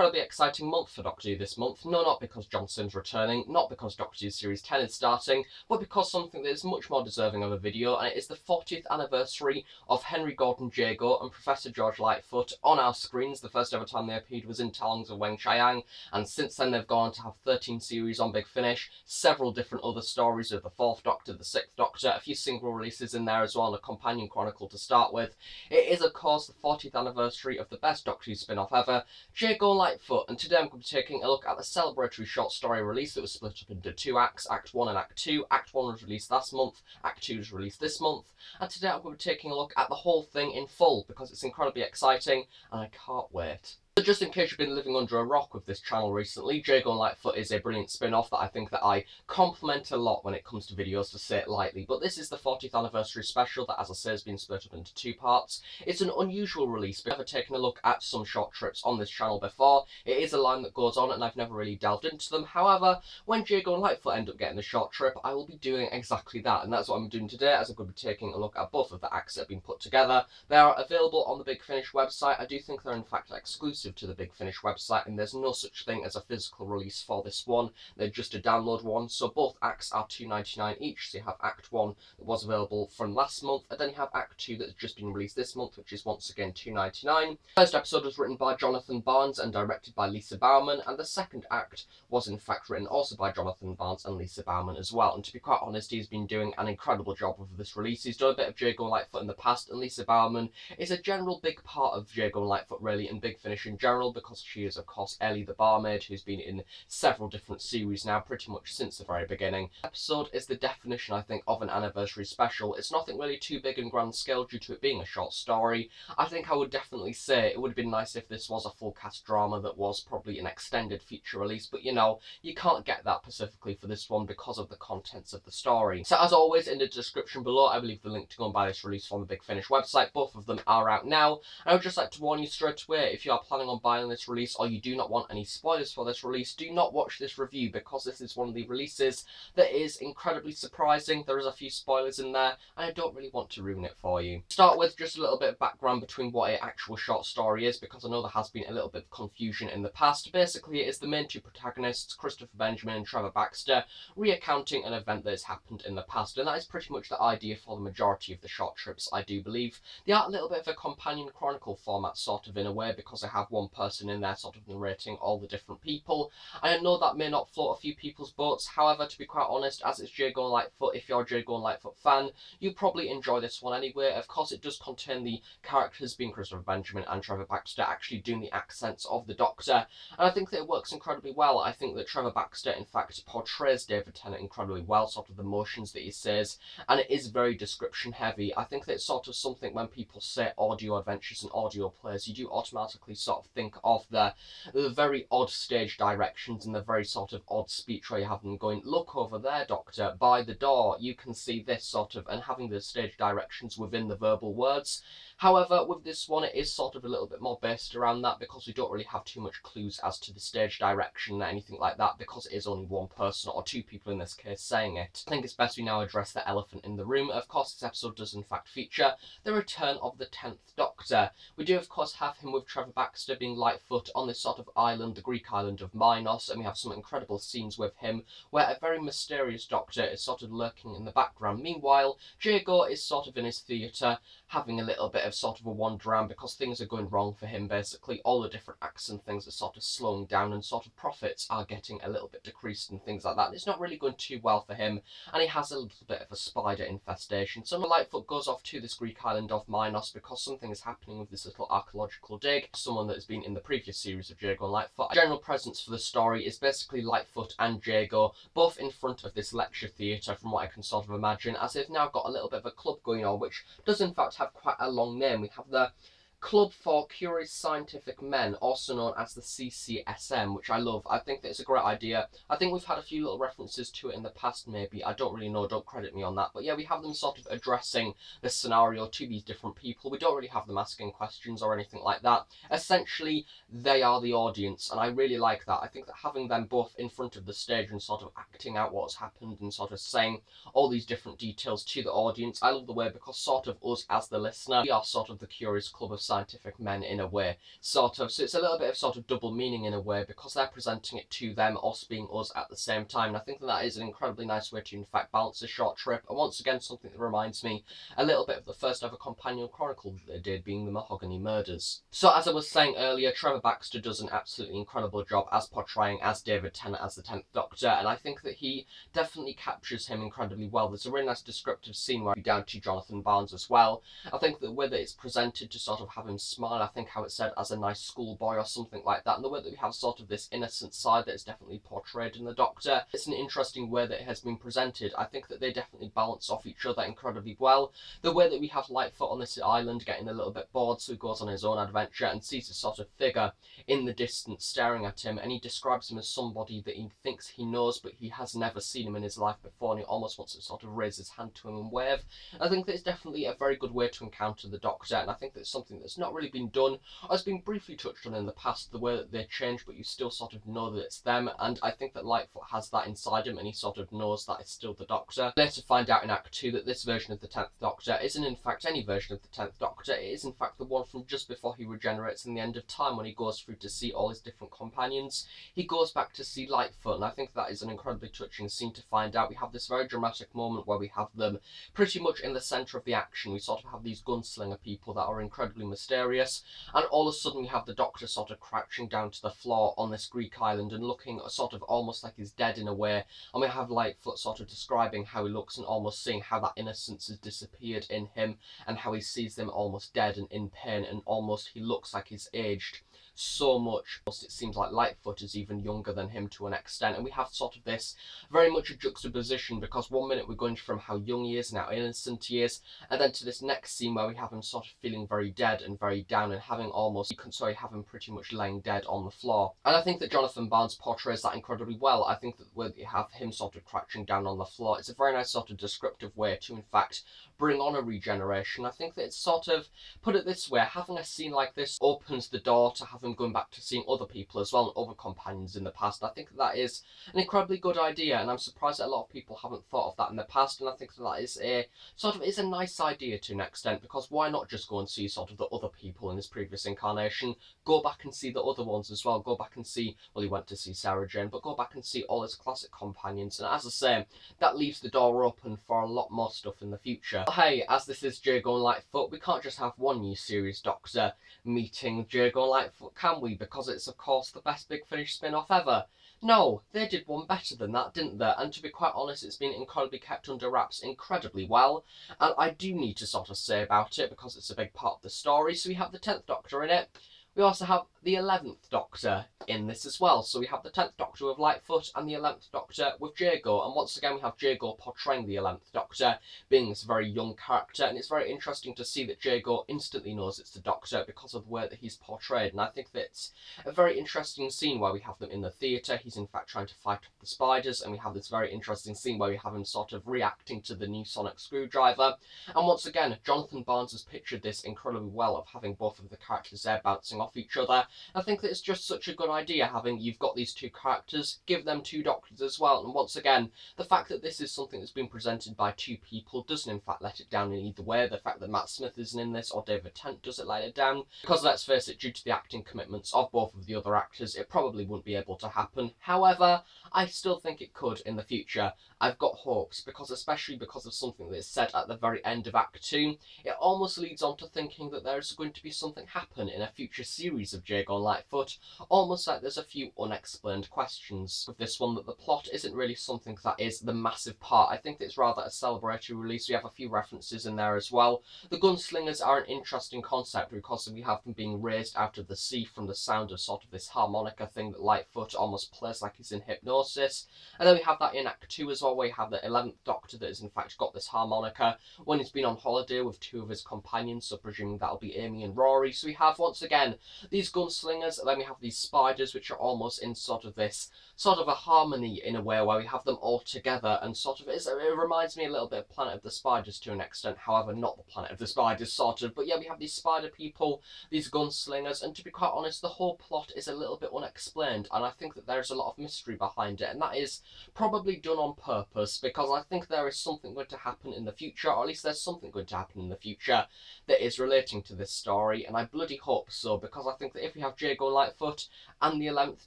incredibly exciting month for Doctor Who this month. No, not because John Simm's returning, not because Doctor Who Series 10 is starting, but because something that is much more deserving of a video, and it is the 40th anniversary of Henry Gordon Jago and Professor George Litefoot on our screens. The first ever time they appeared was in Talons of Weng Chiang, and since then they've gone on to have 13 series on Big Finish, several different other stories of the 4th Doctor, the 6th Doctor, a few single releases in there as well, and a companion chronicle to start with. It is, of course, the 40th anniversary of the best Doctor Who spin-off ever, Jago and Litefoot, and today I'm going to be taking a look at the celebratory short story release that was split up into two acts, Act 1 and Act 2. Act 1 was released last month, Act 2 was released this month, and today I'm going to be taking a look at the whole thing in full because it's incredibly exciting and I can't wait. So just in case you've been living under a rock with this channel recently, Jago and Litefoot is a brilliant spin-off that I think that I compliment a lot when it comes to videos, to say it lightly, but this is the 40th anniversary special that, as I say, has been split up into two parts. It's an unusual release, but I've never taken a look at some short trips on this channel before. It is a line that goes on and I've never really delved into them. However, when Jago and Litefoot end up getting the short trip, I will be doing exactly that, and that's what I'm doing today, as I'm going to be taking a look at both of the acts that have been put together. They are available on the Big Finish website. I do think they're in fact exclusive to the Big Finish website, and there's no such thing as a physical release for this one. They're just a download one, so both acts are $2.99 each. So you have Act 1 that was available from last month, and then you have Act 2 that's just been released this month, which is once again $2.99. The first episode was written by Jonathan Barnes and directed by Lisa Bauman, and the second act was in fact written also by Jonathan Barnes and Lisa Bauman as well. And to be quite honest, he's been doing an incredible job with this release. He's done a bit of Jago and Litefoot in the past, and Lisa Bauman is a general big part of Jago and Litefoot really, and Big Finish in general, because she is of course Ellie the barmaid, who's been in several different series now pretty much since the very beginning. The episode is the definition, I think, of an anniversary special. It's nothing really too big and grand scale due to it being a short story. I think I would definitely say it would have been nice if this was a full cast drama that was probably an extended feature release, but you know, you can't get that specifically for this one because of the contents of the story. So as always, in the description below I will leave the link to go and buy this release from the Big Finish website. Both of them are out now. I would just like to warn you straight away, if you are planning on buying this release or you do not want any spoilers for this release, do not watch this review, because this is one of the releases that is incredibly surprising. There is a few spoilers in there and I don't really want to ruin it for you. To start with, just a little bit of background between what an actual short story is, because I know there has been a little bit of confusion in the past. Basically, it is the main two protagonists, Christopher Benjamin and Trevor Baxter, recounting an event that has happened in the past, and that is pretty much the idea for the majority of the short trips, I do believe. They are a little bit of a companion chronicle format sort of in a way, because I have one person in there sort of narrating all the different people. I know that may not float a few people's boats, however, to be quite honest, as it's Jago and Litefoot, if you're a Jago and Litefoot fan, you'll probably enjoy this one anyway. Of course, it does contain the characters, being Christopher Benjamin and Trevor Baxter, actually doing the accents of the Doctor, and I think that it works incredibly well. I think that Trevor Baxter, in fact, portrays David Tennant incredibly well, sort of the emotions that he says, and it is very description heavy. I think that it's sort of something when people say audio adventures and audio plays, you do automatically sort of think of the very odd stage directions and the very sort of odd speech where you have them going, "Look over there, Doctor, by the door, you can see this," sort of, and having the stage directions within the verbal words. However, with this one, it is sort of a little bit more based around that, because we don't really have too much clues as to the stage direction or anything like that, because it is only one person, or two people in this case, saying it. I think it's best we now address the elephant in the room. Of course, this episode does in fact feature the return of the 10th Doctor. We do of course have him with Trevor Baxter being Litefoot on this sort of island, the Greek island of Minos, and we have some incredible scenes with him where a very mysterious Doctor is sort of lurking in the background. Meanwhile, Jago is sort of in his theatre, having a little bit of sort of a wander around, because things are going wrong for him basically. All the different acts and things are sort of slowing down, and sort of profits are getting a little bit decreased and things like that. It's not really going too well for him, and he has a little bit of a spider infestation. So Litefoot goes off to this Greek island of Minos because something is happening with this little archaeological dig. Someone that has been in the previous series of Jago and Litefoot. A general presence for the story is basically Litefoot and Jago, both in front of this lecture theatre, from what I can sort of imagine, as they've now got a little bit of a club going on, which does in fact have quite a long name. We have the Club for Curious Scientific Men, also known as the CCSM, which I love. I think that it's a great idea. I think we've had a few little references to it in the past, maybe. I don't really know, don't credit me on that. But yeah, we have them sort of addressing this scenario to these different people. We don't really have them asking questions or anything like that. Essentially, they are the audience, and I really like that. I think that having them both in front of the stage and sort of acting out what's happened and sort of saying all these different details to the audience, I love the way, because sort of us as the listener, we are sort of the Curious Club of scientific men in a way, sort of. So it's a little bit of sort of double meaning in a way, because they're presenting it to them, us being us at the same time. And I think that is an incredibly nice way to, in fact, balance a short trip. And once again, something that reminds me a little bit of the first ever companion chronicle that they did, being the Mahogany Murders. So as I was saying earlier, Trevor Baxter does an absolutely incredible job as portraying as David Tennant as the 10th Doctor, and I think that he definitely captures him incredibly well. There's a really nice descriptive scene where we down to Jonathan Barnes as well. I think that the way that it's presented to sort of have him smile, I think how it's said as a nice schoolboy or something like that, and the way that we have sort of this innocent side that is definitely portrayed in the Doctor, it's an interesting way that it has been presented. I think that they definitely balance off each other incredibly well. The way that we have Litefoot on this island getting a little bit bored, so he goes on his own adventure and sees this sort of figure in the distance staring at him, and he describes him as somebody that he thinks he knows, but he has never seen him in his life before, and he almost wants to sort of raise his hand to him and wave. I think that it's definitely a very good way to encounter the Doctor, and I think that's something that's not really been done, or has been briefly touched on in the past, the way that they change, but you still sort of know that it's them, and I think that Lightfoot has that inside him, and he sort of knows that it's still the Doctor. Later find out in Act 2 that this version of the 10th Doctor isn't in fact any version of the 10th Doctor, it is in fact the one from just before he regenerates in the end of time, when he goes through to see all his different companions. He goes back to see Lightfoot, and I think that is an incredibly touching scene to find out. We have this very dramatic moment where we have them pretty much in the centre of the action. We sort of have these gunslinger people that are incredibly mysterious, and all of a sudden we have the Doctor sort of crouching down to the floor on this Greek island and looking sort of almost like he's dead in a way, and we have Lightfoot sort of describing how he looks and almost seeing how that innocence has disappeared in him, and how he sees them almost dead and in pain, and almost he looks like he's aged so much. It seems like Lightfoot is even younger than him to an extent, and we have sort of this very much a juxtaposition, because one minute we're going from how young he is and how innocent he is, and then to this next scene where we have him sort of feeling very dead and very down, and having almost, you can have him pretty much laying dead on the floor. And I think that Jonathan Barnes portrays that incredibly well. I think that the way that you have him sort of crouching down on the floor, it's a very nice sort of descriptive way to in fact bring on a regeneration. I think that it's sort of, put it this way, having a scene like this opens the door to have him going back to seeing other people as well, and other companions in the past. I think that is an incredibly good idea, and I'm surprised that a lot of people haven't thought of that in the past, and I think that is a sort of, is a nice idea to an extent, because why not just go and see sort of the other people in his previous incarnation, go back and see the other ones as well, go back and see, well, he went to see Sarah Jane, but go back and see all his classic companions, and as I say, that leaves the door open for a lot more stuff in the future. But hey, as this is Jago and Lightfoot, we can't just have one new series Doctor meeting Jago and Lightfoot, can we? Because it's of course the best Big Finish spin-off ever. No, they did one better than that, didn't they? And to be quite honest, it's been incredibly kept under wraps incredibly well, and I do need to sort of say about it, because it's a big part of the story. So we have the 10th Doctor in it. We also have the 11th Doctor in this as well. So we have the 10th Doctor with Lightfoot and the 11th Doctor with Jago. And once again, we have Jago portraying the 11th Doctor, being this very young character. And it's very interesting to see that Jago instantly knows it's the Doctor because of the way that he's portrayed. And I think that it's a very interesting scene where we have them in the theatre. He's in fact trying to fight off the spiders. And we have this very interesting scene where we have him sort of reacting to the new sonic screwdriver. And once again, Jonathan Barnes has pictured this incredibly well, of having both of the characters there bouncing off each other. I think that it's just such a good idea having, you've got these two characters, give them two Doctors as well. And once again, the fact that this is something that's been presented by two people doesn't in fact let it down in either way. The fact that Matt Smith isn't in this or David Tennant doesn't let it down, because let's face it, due to the acting commitments of both of the other actors, it probably wouldn't be able to happen. However, I still think it could in the future. I've got hopes, because especially because of something that is said at the very end of Act 2, it almost leads on to thinking that there's going to be something happen in a future series of Jago and Lightfoot, almost like there's a few unexplained questions. With this one, that the plot isn't really something that is the massive part. I think it's rather a celebratory release. We have a few references in there as well. The gunslingers are an interesting concept, because we have them being raised out of the sea from the sound of sort of this harmonica thing that Lightfoot almost plays like he's in hypnosis. And then we have that in Act 2 as well, where we have the 11th Doctor that has in fact got this harmonica when he's been on holiday with two of his companions, so presuming that'll be Amy and Rory. So we have, once again, these gunslingers, and then we have these spiders, which are almost in sort of a harmony in a way where we have them all together, and sort of it reminds me a little bit of Planet of the Spiders to an extent, however not the Planet of the Spiders sort of, but yeah, we have these spider people, these gunslingers, and to be quite honest, the whole plot is a little bit unexplained, and I think that there's a lot of mystery behind it, and that is probably done on purpose, because I think there is something going to happen in the future, or at least there's something going to happen in the future that is relating to this story, and I bloody hope so, because I think that if we have Jago and Litefoot and the 11th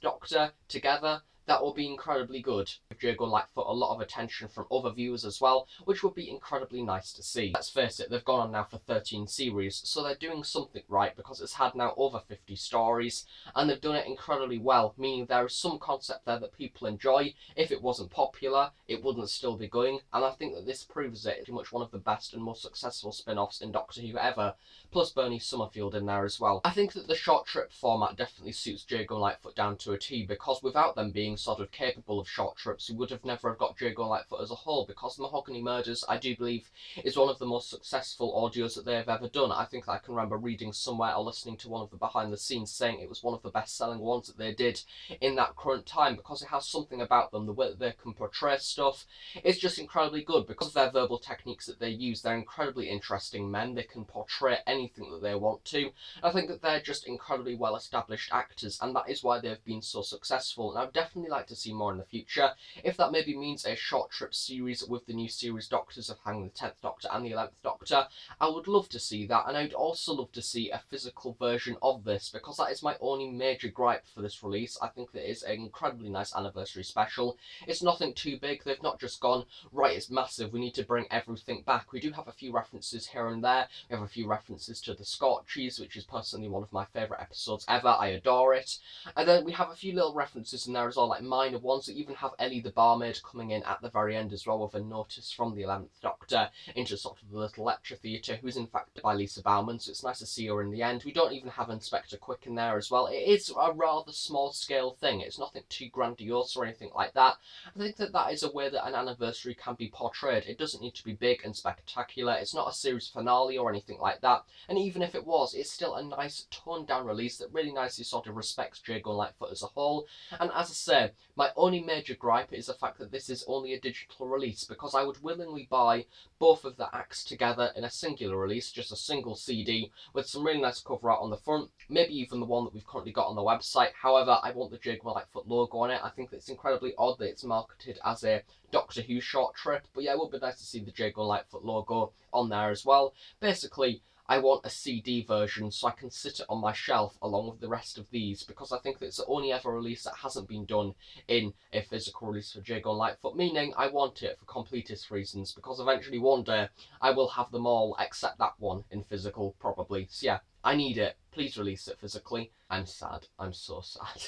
Doctor together, that will be incredibly good. Jago and Litefoot a lot of attention from other viewers as well, which would be incredibly nice to see. Let's face it, they've gone on now for 13 series, so they're doing something right, because it's had now over 50 stories, and they've done it incredibly well, meaning there is some concept there that people enjoy. If it wasn't popular, it wouldn't still be going, and I think that this proves it. It's pretty much one of the best and most successful spin-offs in Doctor Who ever, plus Bernie Summerfield in there as well. I think that the short trip format definitely suits Jago and Litefoot down to a T, because without them being sort of capable of short trips, we would have never have got Jago and Litefoot as a whole, because Mahogany Murders, I do believe, is one of the most successful audios that they have ever done. I think that I can remember reading somewhere or listening to one of the behind the scenes saying it was one of the best selling ones that they did in that current time, because it has something about them, the way that they can portray stuff is just incredibly good. Because of their verbal techniques that they use, they're incredibly interesting men, they can portray anything that they want to. I think that they're just incredibly well established actors, and that is why they've been so successful, and I'd definitely like to see more in the future. If that maybe means a short trip series with the new series Doctors of Hang the 10th Doctor and the 11th Doctor, I would love to see that, and I'd also love to see a physical version of this, because that is my only major gripe for this release. I think that it's an incredibly nice anniversary special. It's nothing too big, they've not just gone, right, it's massive, we need to bring everything back. We do have a few references here and there. We have a few references to the Scorchies, which is personally one of my favourite episodes ever. I adore it. And then we have a few little references in there as well, like minor ones. We even have Ellie the barmaid coming in at the very end as well, with a notice from the 11th Doctor into sort of the little lecture theatre, who's in fact by Lisa Bauman, so it's nice to see her in the end. We don't even have Inspector Quick in there as well. It is a rather small scale thing, it's nothing too grandiose or anything like that. I think that that is a way that an anniversary can be portrayed. It doesn't need to be big and spectacular, it's not a series finale or anything like that, and even if it was, it's still a nice toned down release that really nicely sort of respects Jago and Litefoot as a whole. And as I say, my only major gripe is the fact that this is only a digital release, because I would willingly buy both of the acts together in a singular release, just a single CD with some really nice cover art on the front, maybe even the one that we've currently got on the website. However, I want the Jago and Litefoot logo on it. I think that it's incredibly odd that it's marketed as a Doctor Who short trip, but yeah, it would be nice to see the Jago and Litefoot logo on there as well. Basically, I want a CD version so I can sit it on my shelf along with the rest of these, because I think that it's the only ever release that hasn't been done in a physical release for Jago and Litefoot, meaning I want it for completist reasons, because eventually one day I will have them all except that one in physical, probably. So yeah, I need it. Please release it physically. I'm sad. I'm so sad.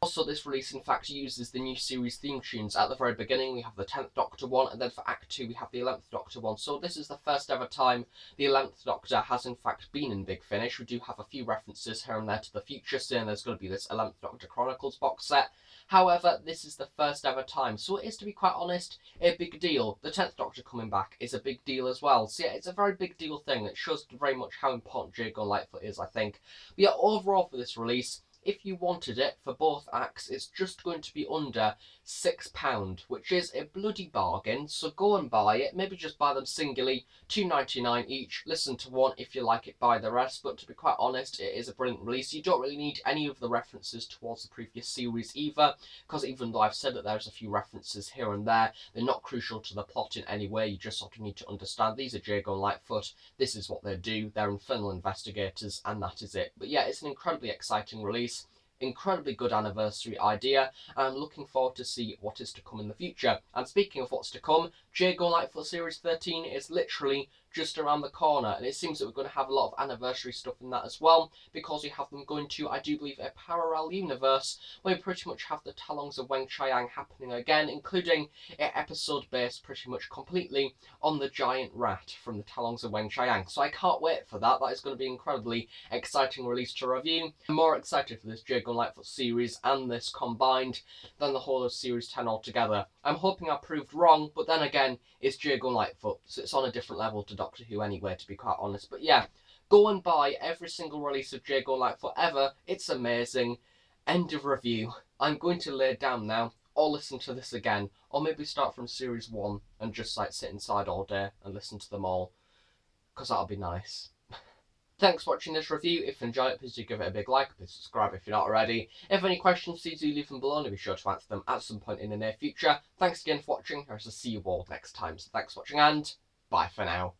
Also, this release in fact uses the new series theme tunes. At the very beginning we have the 10th Doctor one, and then for Act 2 we have the 11th Doctor one. So this is the first ever time the 11th Doctor has in fact been in Big Finish. We do have a few references here and there to the future, saying there's going to be this 11th Doctor Chronicles box set. However, this is the first ever time, so it is, to be quite honest, a big deal. The 10th Doctor coming back is a big deal as well. So yeah, it's a very big deal thing. It shows very much how important Jago and Litefoot is, I think. But yeah, overall for this release, if you wanted it for both acts, it's just going to be under £6, which is a bloody bargain. So go and buy it. Maybe just buy them singly, £2.99 each. Listen to one. If you like it, buy the rest. But to be quite honest, it is a brilliant release. You don't really need any of the references towards the previous series either, because even though I've said that there's a few references here and there, they're not crucial to the plot in any way. You just sort of need to understand these are Jago and Litefoot. This is what they do. They're infernal investigators, and that is it. But yeah, it's an incredibly exciting release. Incredibly good anniversary idea, and I'm looking forward to see what is to come in the future. And speaking of what's to come, Jago and Litefoot Series 13 is literally just around the corner, and it seems that we're going to have a lot of anniversary stuff in that as well, because we have them going to, I do believe, a parallel universe where we pretty much have the Talongs of Weng Chiang happening again, including an episode based pretty much completely on the giant rat from the Talongs of Weng Chiang. So I can't wait for that. That is going to be an incredibly exciting release to review. I'm more excited for this Jago and Litefoot series and this combined than the whole of Series 10 altogether. I'm hoping I proved wrong, but then again, it's Jago and Litefoot, so it's on a different level to Doctor Who anyway, to be quite honest. But yeah, Go and buy every single release of Jago Litefoot ever. It's amazing. End of review. I'm going to lay it down now, or listen to this again, or maybe start from series 1 and just like sit inside all day and listen to them all, because that'll be nice. Thanks for watching this review. If you enjoyed it, please do give it a big like, please subscribe if you're not already. If you have any questions, please do leave them below and I'll be sure to answer them at some point in the near future. Thanks again for watching, and I'll see you all next time. So thanks for watching and bye for now.